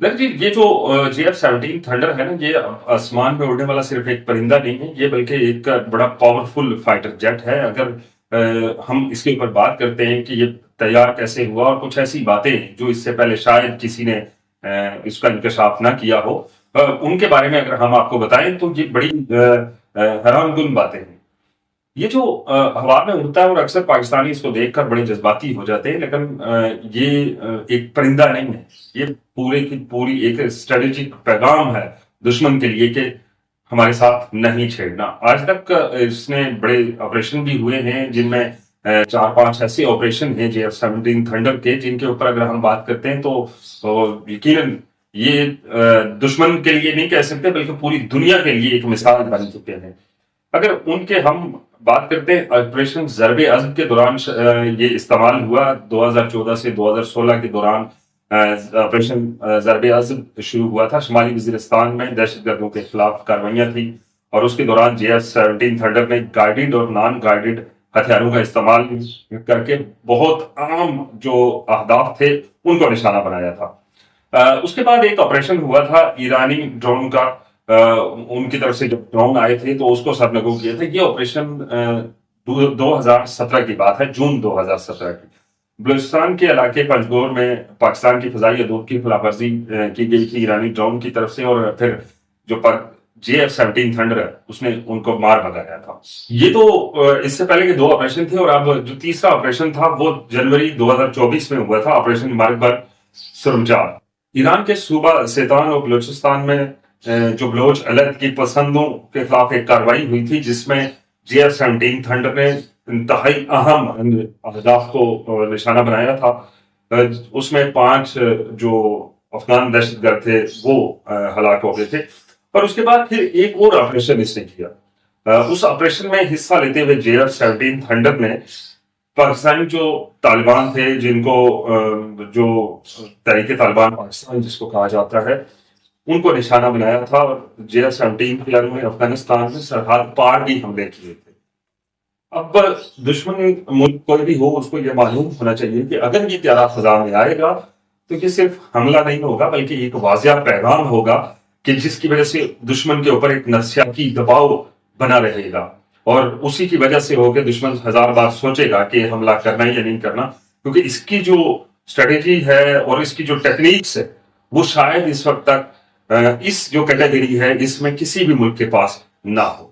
جی یہ جو JF-17 thunder ہے نا، یہ آسمان میں اڑنے والا صرف ایک پرندہ نہیں ہے، یہ بلکہ ایک بڑا پاورفل فائٹر جیٹ ہے۔ اگر ہم اس کے اوپر بات کرتے ہیں کہ یہ تیار کیسے ہوا، اور کچھ ایسی باتیں جو اس سے پہلے شاید کسی نے اس کا انکشاف نہ کیا ہو، ان کے بارے میں اگر ہم آپ کو بتائیں تو یہ بڑی حیران کن باتیں ہیں۔ یہ جو ہوا میں اڑتا ہے، اور اکثر پاکستانی اس کو دیکھ کر بڑے جذباتی ہو جاتے ہیں، لیکن یہ ایک پرندہ نہیں ہے، یہ پورے کی پوری ایک اسٹریٹجک پیغام ہے دشمن کے لیے کہ ہمارے ساتھ نہیں چھیڑنا۔ آج تک اس نے بڑے آپریشن بھی ہوئے ہیں، جن میں 4-5 ایسے آپریشن ہیں JF-17 تھنڈر کے، جن کے اوپر اگر ہم بات کرتے ہیں تو یقیناً یہ دشمن کے لیے نہیں کہہ سکتے، بلکہ پوری دنیا کے لیے ایک مثال بن چکے ہیں۔ اگر ان کے ہم بات کرتے ہیں آپریشن ضرب عضب کے دوران، یہ استعمال ہوا 2014 سے 2016 کے دوران۔ آپریشن ضرب عضب شروع ہوا تھا شمالی وزیرستان میں، دہشت گردوں کے خلاف کاروائیاں تھیں، اور اس کے دوران JF-17 تھنڈر نے گائیڈڈ اور نان گائیڈڈ ہتھیاروں کا استعمال کر کے بہت عام جو اہداف تھے ان کو نشانہ بنایا تھا۔ اس کے بعد ایک آپریشن ہوا تھا ایرانی ڈرون کا، ان کی طرف سے جب ڈرون آئے تھے تو اس کو سرنگو کیا تھا۔ یہ آپریشن 2017 کی بات ہے، جون 2017 کی۔ بلوچستان کے علاقے پنجگور میں پاکستان کی فضائی حدود کی خلاف ورزی کی گئی تھی ایرانی ڈرون کی طرف سے، اور پھر جو JF-17 تھنڈر ہے اس نے ان کو مار بھگایا تھا۔ یہ تو اس سے پہلے کے 2 آپریشن تھے، اور اب جو تیسرا آپریشن تھا وہ جنوری 2024 میں ہوا تھا، آپریشن مارکبر سرمجار۔ ایران کے صوبہ سیتان اور بلوچستان میں جو بلوچ علیحدگی پسندوں کے خلاف ایک کارروائی ہوئی تھی، جس میں JF-17 تھنڈر نے انتہائی اہم اہداف کو نشانہ بنایا تھا۔ اس میں 5 جو افغان دہشت گرد تھے وہ ہلاک ہو گئے تھے، اور اس کے بعد پھر ایک اور آپریشن اس نے کیا۔ اس آپریشن میں حصہ لیتے ہوئے JF-17 تھنڈر نے پاکستانی جو طالبان تھے، جن کو جو تحریک طالبان پاکستان جس کو کہا جاتا ہے، ان کو نشانہ بنایا تھا، اور JF-17 کے میں افغانستان میں سرحد پار بھی حملے کیے تھے۔ اب دشمن ملک کوئی بھی ہو، اس کو یہ معلوم ہونا چاہیے کہ اگر یہ پیارا فضا میں آئے گا تو یہ صرف حملہ نہیں ہوگا، بلکہ ایک واضح پیغام ہوگا کہ جس کی وجہ سے دشمن کے اوپر ایک نفسیاتی دباؤ بنا رہے گا، اور اسی کی وجہ سے ہو کہ دشمن 1000 بار سوچے گا کہ حملہ کرنا یا نہیں کرنا، کیونکہ اس کی جو اسٹریٹجی ہے اور اس کی جو ٹیکنیکس ہے وہ شاید اس وقت تک اس جو کیٹیگری ہے اس میں کسی بھی ملک کے پاس نہ ہو۔